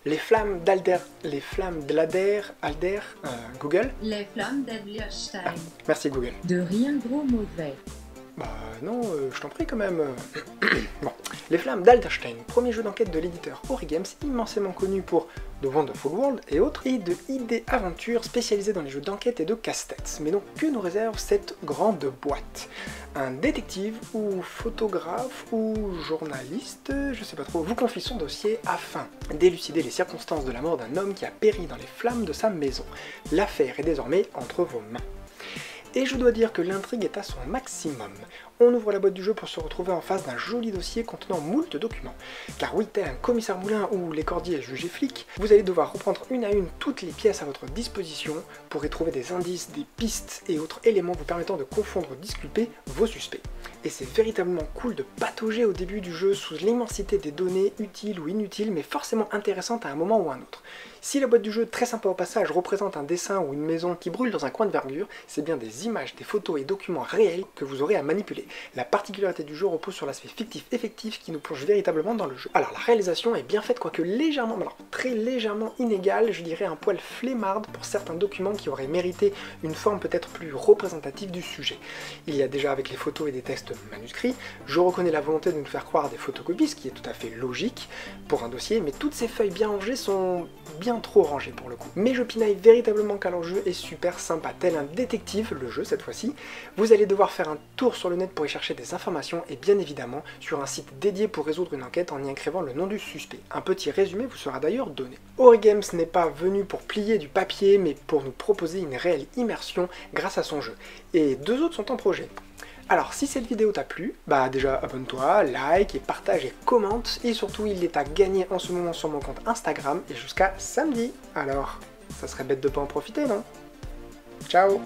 Les flammes d'Alder, Google. Les flammes d'Adlerstein. Merci Google. De rien gros mauvais. Bah non, je t'en prie quand même. Bon, Les Flammes d'Alderstein, premier jeu d'enquête de l'éditeur Origames, immensément connu pour The Wonderful World et autres, et de ID Aventure spécialisé dans les jeux d'enquête et de casse-tête. Mais donc que nous réserve cette grande boîte? Un détective ou photographe ou journaliste, je sais pas trop, vous confie son dossier afin d'élucider les circonstances de la mort d'un homme qui a péri dans les flammes de sa maison. L'affaire est désormais entre vos mains. Et je dois dire que l'intrigue est à son maximum. On ouvre la boîte du jeu pour se retrouver en face d'un joli dossier contenant moult documents. Car oui, tel un commissaire Moulin ou les Cordiers jugés flics, vous allez devoir reprendre une à une toutes les pièces à votre disposition pour y trouver des indices, des pistes et autres éléments vous permettant de confondre ou disculper vos suspects. Et c'est véritablement cool de patauger au début du jeu sous l'immensité des données utiles ou inutiles, mais forcément intéressantes à un moment ou à un autre. Si la boîte du jeu, très sympa au passage, représente un dessin ou une maison qui brûle dans un coin de verdure, c'est bien des images, des photos et documents réels que vous aurez à manipuler. La particularité du jeu repose sur l'aspect fictif-effectif qui nous plonge véritablement dans le jeu. Alors la réalisation est bien faite, quoique légèrement, alors très légèrement inégale, je dirais un poil flemmarde pour certains documents qui auraient mérité une forme peut-être plus représentative du sujet. Il y a déjà avec les photos et des textes manuscrits, je reconnais la volonté de nous faire croire des photocopies, ce qui est tout à fait logique pour un dossier, mais toutes ces feuilles bien rangées sont bien trop rangées pour le coup. Mais je pinaille véritablement car leur jeu est super sympa, tel un détective, le jeu cette fois-ci. Vous allez devoir faire un tour sur le net pour y chercher des informations et bien évidemment sur un site dédié pour résoudre une enquête en y inscrivant le nom du suspect. Un petit résumé vous sera d'ailleurs donné. Origames n'est pas venu pour plier du papier mais pour nous proposer une réelle immersion grâce à son jeu. Et deux autres sont en projet. Alors si cette vidéo t'a plu, bah déjà abonne-toi, like et partage et commente, et surtout il est à gagner en ce moment sur mon compte Instagram et jusqu'à samedi. Alors, ça serait bête de pas en profiter, non? Ciao!